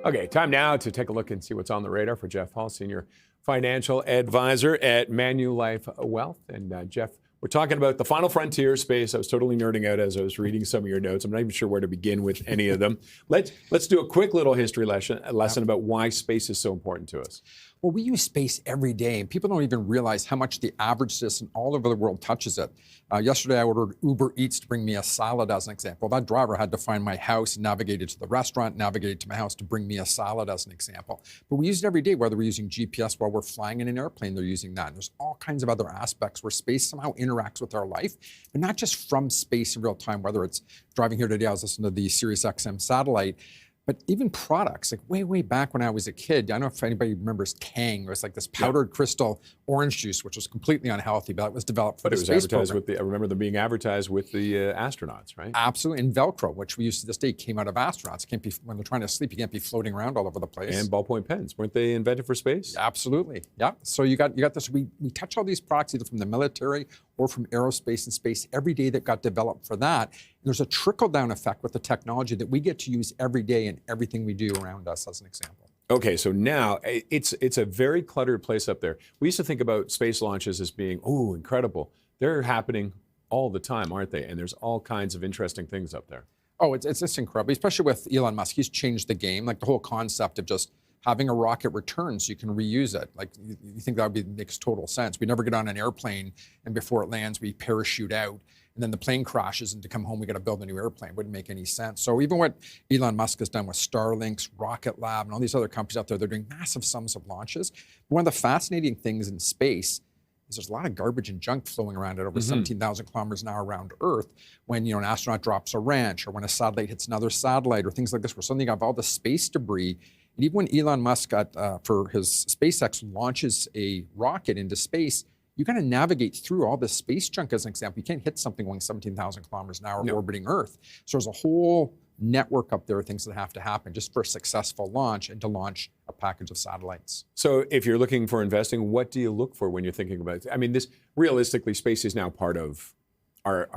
Okay, time now to take a look and see what's on the radar for Jeff Hall, Senior Financial Advisor at Manulife Wealth. And Jeff, we're talking about the final frontier space. I was totally nerding out as I was reading some of your notes. I'm not even sure where to begin with any of them. Let's do a quick little history lesson about why space is so important to us. Well, we use space every day, and people don't even realize how much the average citizen all over the world touches it. Yesterday, I ordered Uber Eats to bring me a salad, as an example. That driver had to find my house, navigated to the restaurant, navigated to my house to bring me a salad, as an example. But we use it every day, whether we're using GPS while we're flying in an airplane, they're using that. And there's all kinds of other aspects where space somehow interacts with our life, but not just from space in real time, whether it's driving here today, I was listening to the Sirius XM satellite, but even products, like way back when I was a kid, I don't know if anybody remembers Tang. It was like this powdered crystal orange juice, which was completely unhealthy, but it was developed for the space program. I remember them being advertised with the astronauts, right? Absolutely, and Velcro, which we use to this day, came out of astronauts. It can't be, when they're trying to sleep, you can't be floating around all over the place. And ballpoint pens, weren't they invented for space? Absolutely, yeah. So you got this, we touch all these products either from the military or from aerospace and space every day that got developed for that. And there's a trickle-down effect with the technology that we get to use every day in everything we do around us, as an example. Okay, so now it's a very cluttered place up there. We used to think about space launches as being, oh, incredible. They're happening all the time, aren't they? And there's all kinds of interesting things up there. Oh, it's just incredible, especially with Elon Musk. He's changed the game, like the whole concept of just having a rocket return so you can reuse it. Like, you think that makes total sense. We never get on an airplane and before it lands, we parachute out. And then the plane crashes, and to come home, we got to build a new airplane. Wouldn't make any sense. So even what Elon Musk has done with Starlink, Rocket Lab, and all these other companies out there, they're doing massive sums of launches. But one of the fascinating things in space is there's a lot of garbage and junk flowing around at over 17,000 kilometers an hour around Earth. When an astronaut drops a wrench, or when a satellite hits another satellite, or things like this, where suddenly you have all the space debris. And even when Elon Musk, for his SpaceX, launches a rocket into space, you got to navigate through all this space junk, as an example. You can't hit something going 17,000 kilometers an hour orbiting Earth. So there's a whole network up there of things that have to happen just for a successful launch and to launch a package of satellites. So if you're looking for investing, what do you look for when you're thinking about it? I mean, realistically, space is now part of our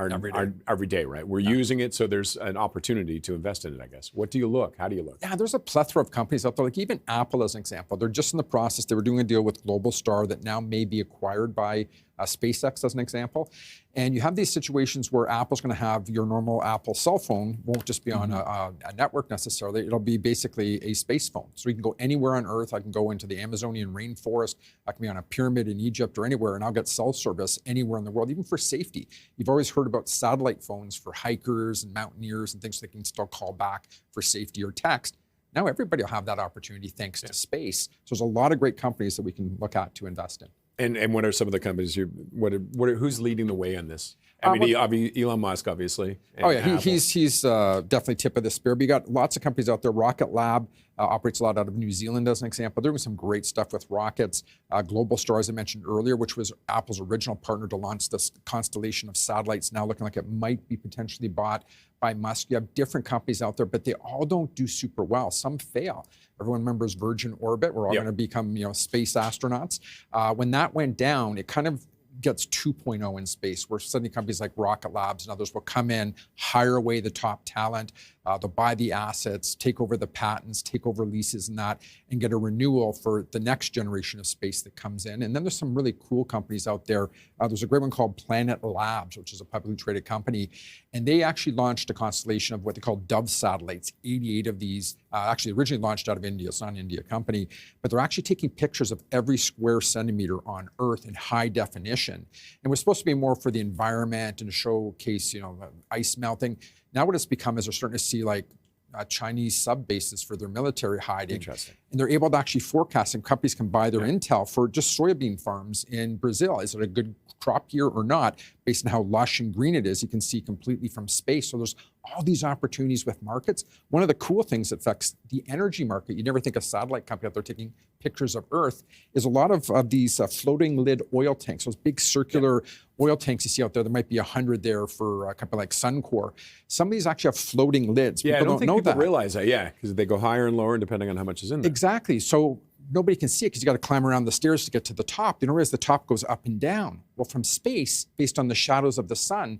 every day, right? We're using it, so there's an opportunity to invest in it, I guess. What do you look? How do you look? Yeah, there's a plethora of companies out there, like even Apple as an example. They're just in the process. They were doing a deal with Global Star that now may be acquired by SpaceX as an example. And you have these situations where Apple's going to have your normal Apple cell phone, won't just be on a network necessarily. It'll be basically a space phone. So you can go anywhere on Earth. I can go into the Amazonian rainforest. I can be on a pyramid in Egypt or anywhere, and I'll get cell service anywhere in the world, even for safety. You've always heard about satellite phones for hikers and mountaineers and things, so they can still call back for safety or text. Now everybody will have that opportunity thanks to space. So there's a lot of great companies that we can look at to invest in. And what are some of the companies? Who's leading the way on this? I mean, Elon Musk, obviously. Oh yeah, he's definitely tip of the spear. But you got lots of companies out there. Rocket Lab operates a lot out of New Zealand, as an example. They're doing some great stuff with rockets. Global Star, as I mentioned earlier, which was Apple's original partner to launch this constellation of satellites, now looking like it might be potentially bought by Musk. You have different companies out there, but they all don't do super well. Some fail. Everyone remembers Virgin Orbit. We're all going to become, space astronauts. When that went down, it kind of gets 2.0 in space, where suddenly companies like Rocket Labs and others will come in, hire away the top talent, they'll buy the assets, take over the patents, take over leases and that, and get a renewal for the next generation of space that comes in. And then there's some really cool companies out there. There's a great one called Planet Labs, which is a publicly traded company. And they actually launched a constellation of what they call Dove satellites, 88 of these, actually originally launched out of India. It's not an India company, but they're actually taking pictures of every square centimeter on Earth in high definition. And we're supposed to be more for the environment and to showcase, ice melting. Now what it's become is they're starting to see like Chinese sub bases for their military hiding. Interesting. And they're able to actually forecast, and companies can buy their intel for just soybean farms in Brazil. Is it a good crop year or not? Based on how lush and green it is, you can see completely from space. So there's all these opportunities with markets. One of the cool things that affects the energy market, you never think a satellite company out there taking pictures of Earth, is a lot of these floating lid oil tanks, those big circular oil tanks you see out there. There might be 100 there for a company like Suncor. Some of these actually have floating lids. Yeah, people I don't think people realize that. Yeah, because they go higher and lower depending on how much is in there. Exactly. So nobody can see it because you got to climb around the stairs to get to the top. You don't realize the top goes up and down. Well, from space, based on the shadows of the sun,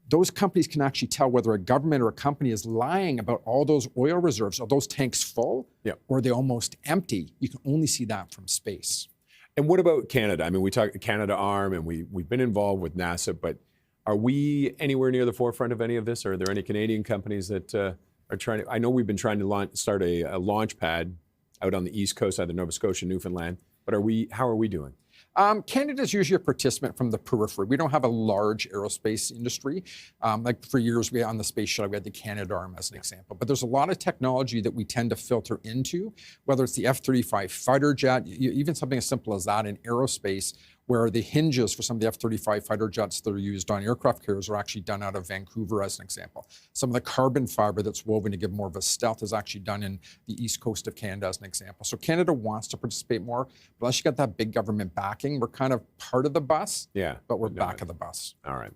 those companies can actually tell whether a government or a company is lying about all those oil reserves. Are those tanks full, or are they almost empty? You can only see that from space. And what about Canada? I mean, we talk Canada Arm, and we've been involved with NASA, but are we anywhere near the forefront of any of this? Are there any Canadian companies that are trying to? I know we've been trying to start a launch pad out on the East Coast, either Nova Scotia, Newfoundland. But how are we doing? Canada is usually a participant from the periphery. We don't have a large aerospace industry. Like for years, on the space shuttle, we had the Canadarm as an example. But there's a lot of technology that we tend to filter into, whether it's the F-35 fighter jet, even something as simple as that in aerospace, where the hinges for some of the F-35 fighter jets that are used on aircraft carriers are actually done out of Vancouver, as an example. Some of the carbon fiber that's woven to give more of a stealth is actually done in the east coast of Canada, as an example. So Canada wants to participate more, but unless you got that big government backing, we're kind of part of the bus, but we're back of the bus. All right.